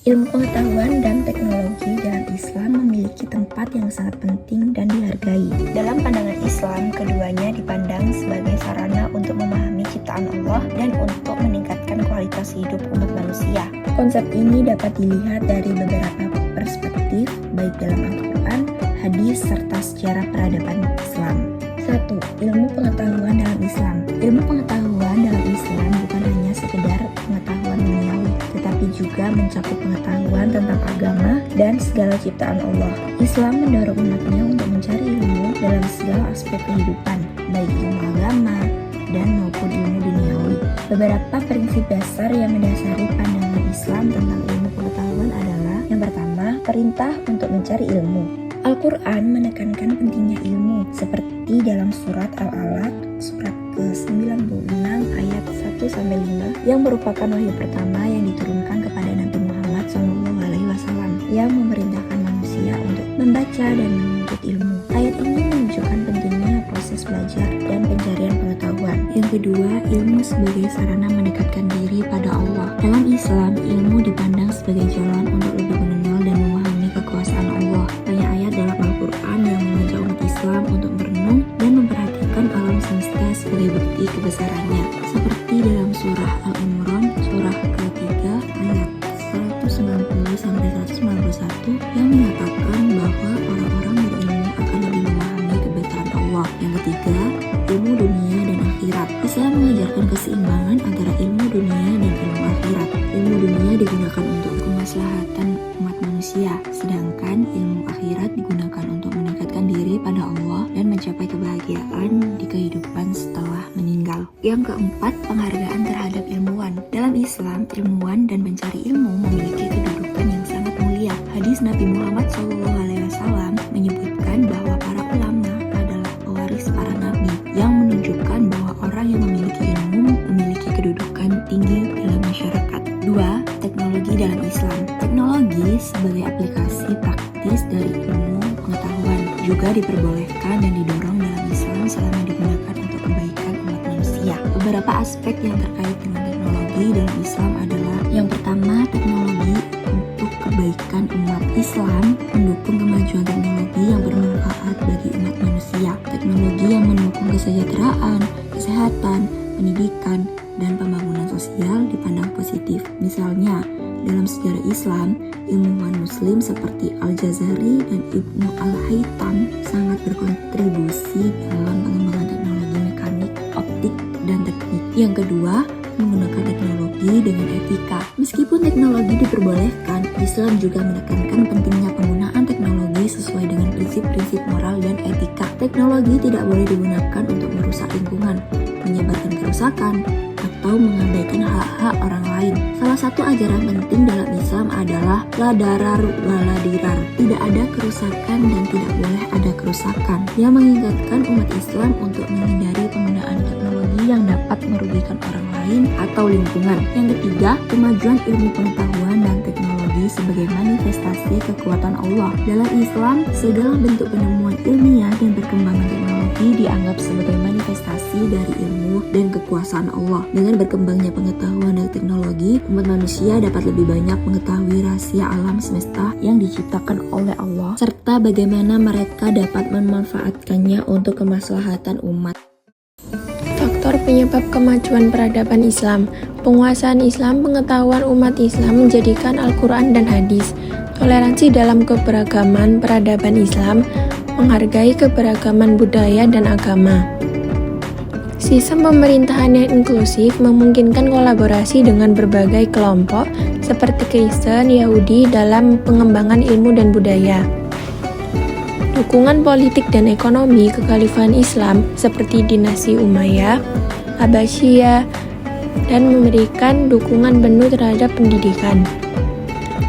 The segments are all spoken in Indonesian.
Ilmu pengetahuan dan teknologi dalam Islam memiliki tempat yang sangat penting dan dihargai. Dalam pandangan Islam, keduanya dipandang sebagai sarana untuk memahami ciptaan Allah dan untuk meningkatkan kualitas hidup umat manusia. Konsep ini dapat dilihat dari beberapa perspektif, baik dalam Al-Quran, hadis, serta sejarah peradaban Islam. 1. Ilmu pengetahuan dalam Islam. Ilmu pengetahuan dalam Islam bukan hanya sekedar pengetahuan duniawi, tetapi juga mencakup pengetahuan tentang agama dan segala ciptaan Allah. Islam mendorong umatnya untuk mencari ilmu dalam segala aspek kehidupan, baik ilmu agama dan maupun ilmu duniawi. Beberapa prinsip dasar yang mendasari pandangan Islam tentang ilmu pengetahuan adalah: yang pertama, perintah untuk mencari ilmu. Al-Quran menekankan pentingnya ilmu, seperti dalam surat Al-Alaq, surat ke-96 ayat 1-5, yang merupakan wahyu pertama yang diturunkan kepada Nabi Muhammad SAW, yang memerintahkan manusia untuk membaca dan menuntut ilmu. Ayat ini menunjukkan pentingnya proses belajar dan pencarian pengetahuan. Yang kedua, ilmu sebagai sarana mendekatkan diri pada Allah. Dalam Islam, ilmu dipandang sebagai jalan untuk lebih mengenal dan memahami kekuasaan Allah. Banyak ayat dalam Al-Quran yang mengajak umat Islam untuk merenung dan memperhatikan alam semesta sebagai bukti kebesarannya, seperti dalam surah Al-Imran, surah ke-3 ayat 190-191 yang menyatakan bahwa orang-orang berilmu akan lebih memahami kebesaran Allah. Yang ketiga, ilmu dunia dan akhirat. Islam mengajarkan keseimbangan antara ilmu dunia dan ilmu akhirat. Ilmu dunia digunakan untuk kemaslahatan umat manusia, sedangkan ilmu akhirat digunakan untuk meningkatkan diri pada Allah dan mencapai kebahagiaan di kehidupan setelah meninggal. Yang keempat, penghargaan terhadap ilmuwan. Dalam Islam, ilmuwan dan pencari ilmu memiliki kedudukan yang sangat mulia. Hadis Nabi Muhammad SAW menyebutkan bahwa para ulama adalah pewaris para nabi, yang menunjukkan bahwa orang yang memiliki ilmu memiliki kedudukan tinggi dalam masyarakat. 2. Teknologi dalam Islam. Teknologi sebagai aplikasi praktis dari ilmu pengetahuan juga diperbolehkan dan didorong dalam Islam selama digunakan untuk kebaikan umat manusia. Beberapa aspek yang terkait dengan teknologi dalam Islam adalah: yang pertama, teknologi untuk kebaikan umat. Islam mendukung kemajuan teknologi yang bermanfaat bagi umat manusia. Teknologi yang mendukung kesejahteraan, kesehatan, pendidikan, dan pembangunan sosial dipandang positif. Misalnya, dalam sejarah Islam, ilmuwan muslim seperti Al-Jazari dan Ibnu Al-Haytham sangat berkontribusi dalam pengembangan teknologi mekanik, optik, dan teknik. Yang kedua, menggunakan teknologi dengan etika. Meskipun teknologi diperbolehkan, Islam juga menekankan pentingnya penggunaan teknologi sesuai dengan prinsip-prinsip moral dan etika. Teknologi tidak boleh digunakan untuk merusak lingkungan, menyebarkan kerusakan, atau mengabaikan hak-hak orang lain. Salah satu ajaran penting dalam Islam adalah la darar wa la dirar. Tidak ada kerusakan dan tidak boleh ada kerusakan, yang mengingatkan umat Islam untuk menghindari penggunaan teknologi yang dapat merugikan orang lain atau lingkungan. Yang ketiga, kemajuan ilmu pengetahuan dan teknologi sebagai manifestasi kekuatan Allah. Dalam Islam, segala bentuk penemuan ilmiah dan perkembangan teknologi dianggap sebagai manifestasi dari ilmu dan kekuasaan Allah. Dengan berkembangnya pengetahuan dan teknologi, umat manusia dapat lebih banyak mengetahui rahasia alam semesta yang diciptakan oleh Allah, serta bagaimana mereka dapat memanfaatkannya untuk kemaslahatan umat. Faktor penyebab kemajuan peradaban Islam. Penguasaan Islam, pengetahuan umat Islam menjadikan Al-Quran dan hadis. Toleransi dalam keberagaman peradaban Islam, menghargai keberagaman budaya dan agama. Sistem pemerintahan yang inklusif memungkinkan kolaborasi dengan berbagai kelompok seperti Kristen, Yahudi dalam pengembangan ilmu dan budaya. Dukungan politik dan ekonomi kekhalifahan Islam seperti dinasti Umayyah, Abbasiyah, dan memberikan dukungan penuh terhadap pendidikan.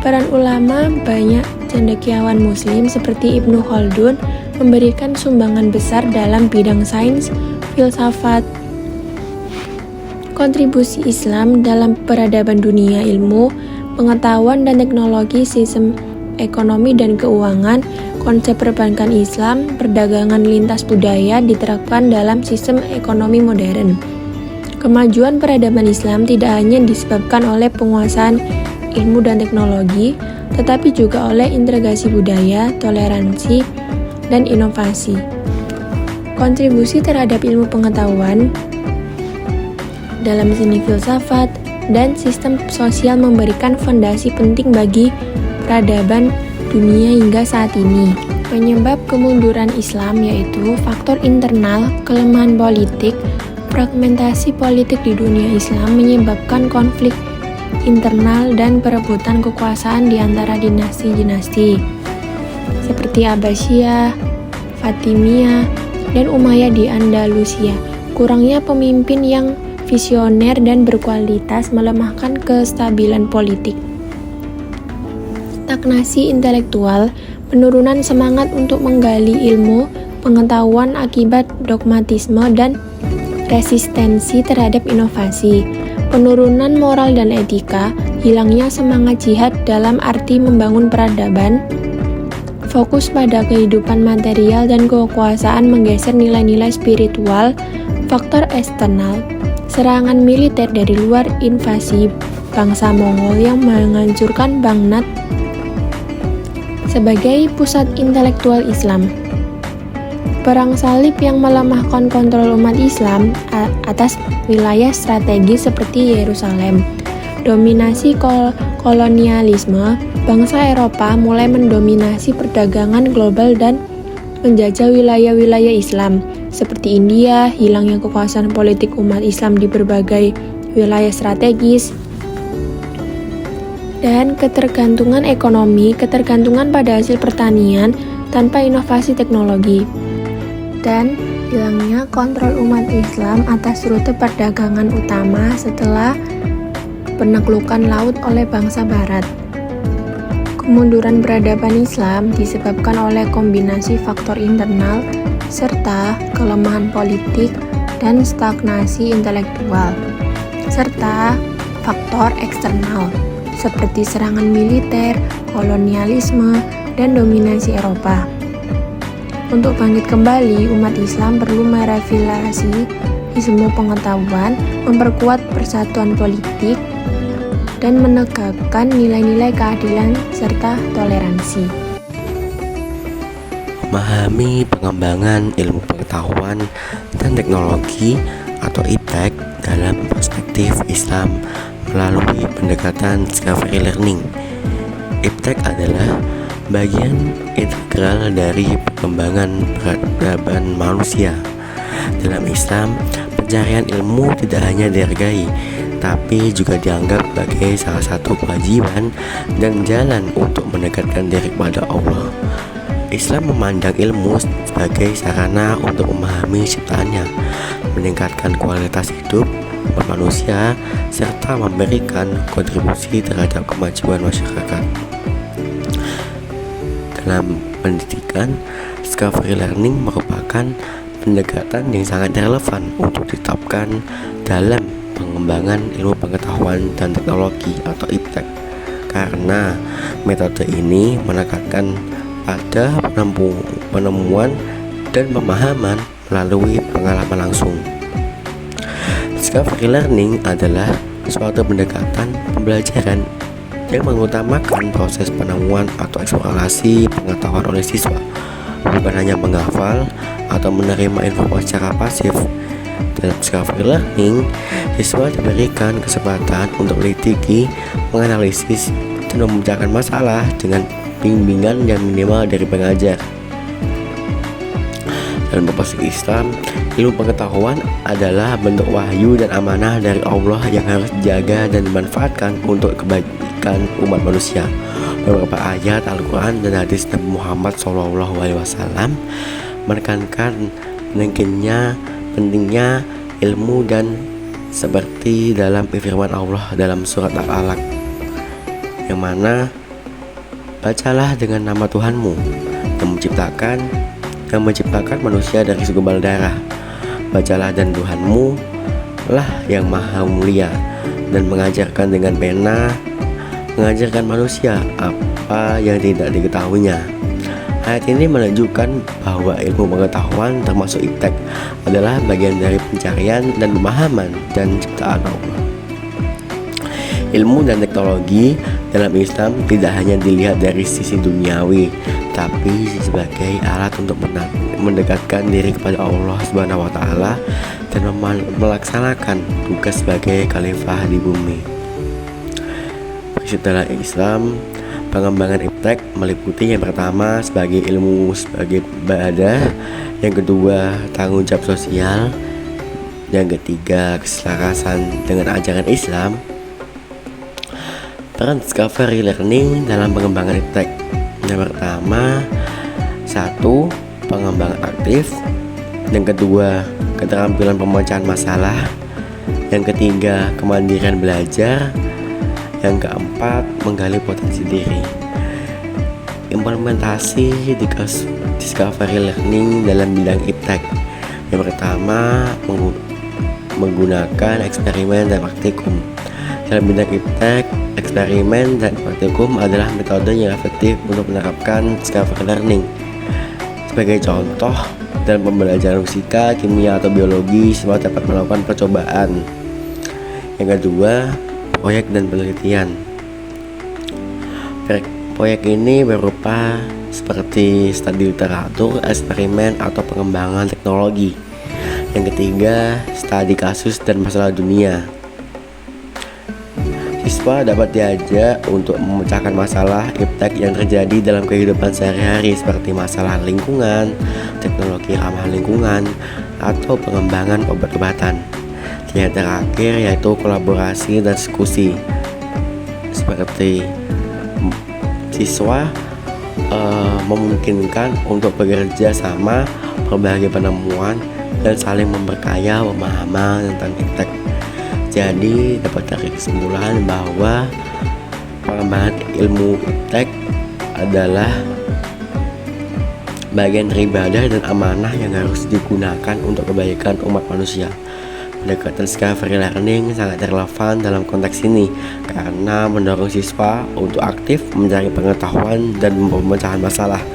Peran ulama, banyak cendekiawan muslim seperti Ibnu Khaldun memberikan sumbangan besar dalam bidang sains, filsafat. Kontribusi Islam dalam peradaban dunia ilmu, pengetahuan dan teknologi, sistem ekonomi dan keuangan, konsep perbankan Islam, perdagangan lintas budaya diterapkan dalam sistem ekonomi modern. Kemajuan peradaban Islam tidak hanya disebabkan oleh penguasaan ilmu dan teknologi, tetapi juga oleh integrasi budaya, toleransi, dan inovasi. Kontribusi terhadap ilmu pengetahuan dalam seni filsafat dan sistem sosial memberikan fondasi penting bagi peradaban dunia hingga saat ini. Penyebab kemunduran Islam yaitu faktor internal, kelemahan politik, fragmentasi politik di dunia Islam menyebabkan konflik internal dan perebutan kekuasaan di antara dinasti-dinasti seperti Abbasiyah, Fatimiyah, dan Umayyah di Andalusia. Kurangnya pemimpin yang visioner dan berkualitas melemahkan kestabilan politik. Stagnasi intelektual, penurunan semangat untuk menggali ilmu, pengetahuan akibat dogmatisme dan resistensi terhadap inovasi, penurunan moral dan etika, hilangnya semangat jihad dalam arti membangun peradaban, fokus pada kehidupan material dan kekuasaan menggeser nilai-nilai spiritual, faktor eksternal, serangan militer dari luar, invasi bangsa Mongol yang menghancurkan Baghdad sebagai pusat intelektual Islam. Perang salib yang melemahkan kontrol umat Islam atas wilayah strategis seperti Yerusalem. Dominasi kolonialisme, bangsa Eropa mulai mendominasi perdagangan global dan menjajah wilayah-wilayah Islam seperti India, hilangnya kekuasaan politik umat Islam di berbagai wilayah strategis, dan ketergantungan ekonomi, ketergantungan pada hasil pertanian tanpa inovasi teknologi, dan hilangnya kontrol umat Islam atas rute perdagangan utama setelah penaklukan laut oleh bangsa Barat. Kemunduran peradaban Islam disebabkan oleh kombinasi faktor internal serta kelemahan politik dan stagnasi intelektual, serta faktor eksternal seperti serangan militer, kolonialisme, dan dominasi Eropa. Untuk bangkit kembali, umat Islam perlu merefleksi ilmu pengetahuan, memperkuat persatuan politik, dan menegakkan nilai-nilai keadilan serta toleransi. Memahami pengembangan ilmu pengetahuan dan teknologi atau IPTEK dalam perspektif Islam melalui pendekatan discovery learning. IPTEK adalah bagian integral dari perkembangan peradaban manusia. Dalam Islam, pencarian ilmu tidak hanya dihargai, tapi juga dianggap sebagai salah satu kewajiban dan jalan untuk mendekatkan diri kepada Allah. Islam memandang ilmu sebagai sarana untuk memahami ciptaannya, meningkatkan kualitas hidup manusia, serta memberikan kontribusi terhadap kemajuan masyarakat. Dalam pendidikan, discovery learning merupakan pendekatan yang sangat relevan untuk ditetapkan dalam pengembangan ilmu pengetahuan dan teknologi atau IPTEK, karena metode ini menekankan pada penemuan dan pemahaman melalui pengalaman langsung. Discovery learning adalah suatu pendekatan pembelajaran yang mengutamakan proses penemuan atau eksplorasi pengetahuan oleh siswa, bukan hanya menghafal atau menerima informasi secara pasif. Dalam discovery learning, siswa diberikan kesempatan untuk meliti, menganalisis, dan memecahkan masalah dengan bimbingan yang minimal dari pengajar. Dalam perspektif Islam, ilmu pengetahuan adalah bentuk wahyu dan amanah dari Allah yang harus dijaga dan dimanfaatkan untuk kebaikan umat manusia. Beberapa ayat Al-Quran dan hadis Nabi Muhammad SAW menekankan pentingnya ilmu, dan seperti dalam firman Allah dalam surat Al-Alaq, yang mana bacalah dengan nama Tuhanmu yang menciptakan manusia dari segumpal darah. Bacalah, dan Tuhanmu lah yang maha mulia dan mengajarkan dengan pena, mengajarkan manusia apa yang tidak diketahuinya. Ayat ini menunjukkan bahwa ilmu pengetahuan termasuk IPTEK adalah bagian dari pencarian dan pemahaman dan ciptaan Allah. Ilmu dan teknologi dalam Islam tidak hanya dilihat dari sisi duniawi, tapi sebagai alat untuk mendekatkan diri kepada Allah Subhanahu wa taala dan melaksanakan tugas sebagai khalifah di bumi. Prinsip dalam Islam, pengembangan iptek meliputi yang pertama sebagai ilmu sebagai ibadah, yang kedua tanggung jawab sosial, yang ketiga keselarasan dengan ajaran Islam. Peran discovery learning dalam pengembangan iptek, yang pertama 1. Pengembangan aktif, yang kedua keterampilan pemecahan masalah, yang ketiga kemandirian belajar, yang keempat menggali potensi diri. Implementasi discovery learning dalam bidang iptek, yang pertama menggunakan eksperimen dan praktikum. Dalam bidang iptek, eksperimen dan praktikum adalah metode yang efektif untuk menerapkan discovery learning. Sebagai contoh, dalam pembelajaran fisika, kimia, atau biologi, siswa dapat melakukan percobaan. Yang kedua, proyek dan penelitian. Proyek ini berupa seperti studi literatur, eksperimen, atau pengembangan teknologi. Yang ketiga, studi kasus dan masalah dunia. Siswa dapat diajak untuk memecahkan masalah iptek yang terjadi dalam kehidupan sehari-hari seperti masalah lingkungan, teknologi ramah lingkungan, atau pengembangan obat-obatan. Yang terakhir yaitu kolaborasi dan diskusi, seperti siswa memungkinkan untuk bekerja sama, berbagi penemuan, dan saling memperkaya pemahaman tentang iptek. Jadi dapat tarik kesimpulan bahwa pengembangan ilmu iptek adalah bagian dari ibadah dan amanah yang harus digunakan untuk kebaikan umat manusia. Pendekatan discovery learning sangat relevan dalam konteks ini karena mendorong siswa untuk aktif mencari pengetahuan dan pemecahan masalah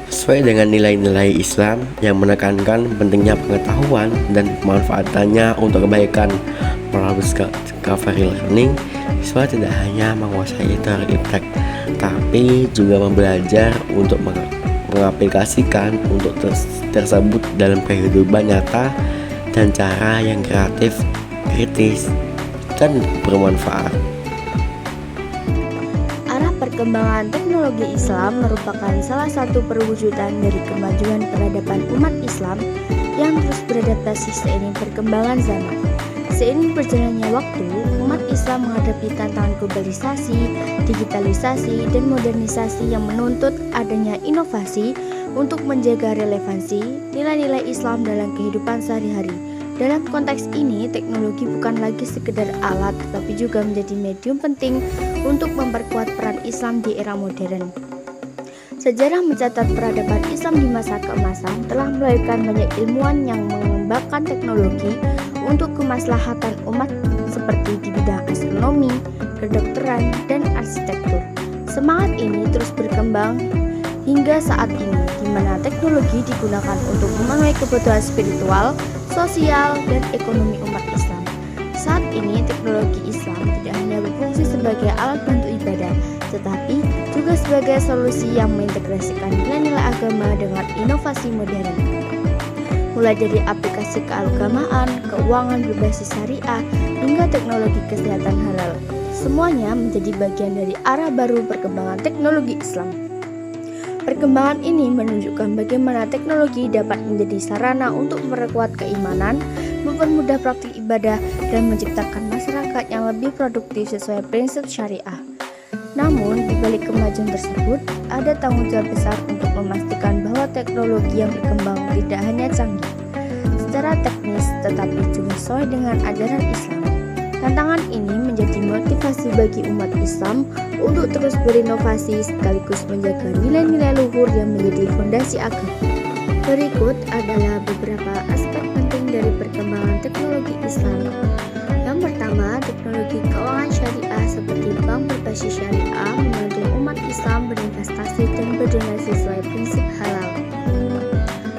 sesuai dengan nilai-nilai Islam yang menekankan pentingnya pengetahuan dan pemanfaatannya untuk kebaikan. Melalui discovery learning, siswa tidak hanya menguasai teori iptek, tapi juga belajar untuk mengaplikasikan untuk tersebut dalam kehidupan nyata dan cara yang kreatif, kritis, dan bermanfaat. Perkembangan teknologi Islam merupakan salah satu perwujudan dari kemajuan peradaban umat Islam yang terus beradaptasi seiring perkembangan zaman. Seiring berjalannya waktu, umat Islam menghadapi tantangan globalisasi, digitalisasi, dan modernisasi yang menuntut adanya inovasi untuk menjaga relevansi nilai-nilai Islam dalam kehidupan sehari-hari. Dalam konteks ini, teknologi bukan lagi sekedar alat, tetapi juga menjadi medium penting untuk memperkuat peran Islam di era modern. Sejarah mencatat peradaban Islam di masa keemasan telah melahirkan banyak ilmuwan yang mengembangkan teknologi untuk kemaslahatan umat seperti di bidang astronomi, kedokteran, dan arsitektur. Semangat ini terus berkembang hingga saat ini, di mana teknologi digunakan untuk memenuhi kebutuhan spiritual, sosial, dan ekonomi umat Islam. Saat ini, teknologi Islam tidak hanya berfungsi sebagai alat bantu ibadah, tetapi juga sebagai solusi yang mengintegrasikan nilai-nilai agama dengan inovasi modern. Mulai dari aplikasi keagamaan, keuangan berbasis syariah, hingga teknologi kesehatan halal. Semuanya menjadi bagian dari arah baru perkembangan teknologi Islam. Perkembangan ini menunjukkan bagaimana teknologi dapat menjadi sarana untuk memperkuat keimanan, mempermudah praktik ibadah, dan menciptakan masyarakat yang lebih produktif sesuai prinsip syariah. Namun, di balik kemajuan tersebut, ada tanggung jawab besar untuk memastikan bahwa teknologi yang berkembang tidak hanya canggih secara teknis, tetapi juga sesuai dengan ajaran Islam. Tantangan ini menjadi motivasi bagi umat Islam untuk terus berinovasi sekaligus menjaga nilai-nilai luhur yang menjadi fondasi agama. Berikut adalah beberapa aspek penting dari perkembangan teknologi Islam. Yang pertama, teknologi keuangan syariah seperti bank berbasis syariah membantu umat Islam berinvestasi dan berdonasi sesuai prinsip halal.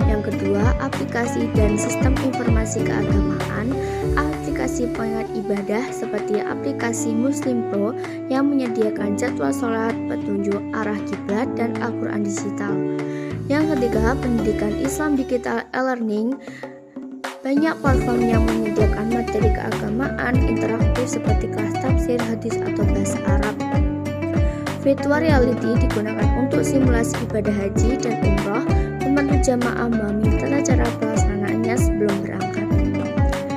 Yang kedua, aplikasi aplikasi dan sistem informasi keagamaan, aplikasi pengingat ibadah seperti aplikasi Muslim Pro yang menyediakan jadwal sholat, petunjuk arah kiblat, dan Al-Quran digital. Yang ketiga, pendidikan Islam digital e-learning. Banyak platform yang menyediakan materi keagamaan interaktif seperti kelas tafsir, hadis, atau bahasa Arab. Virtual reality digunakan untuk simulasi ibadah haji dan umroh, membantu jamaah memahami tata cara pelaksanaannya sebelum berangkat.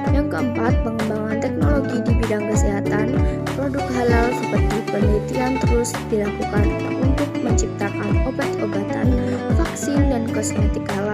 Yang keempat, pengembangan teknologi di bidang kesehatan. Produk halal seperti penelitian terus dilakukan untuk menciptakan obat-obatan, vaksin, dan kosmetik halal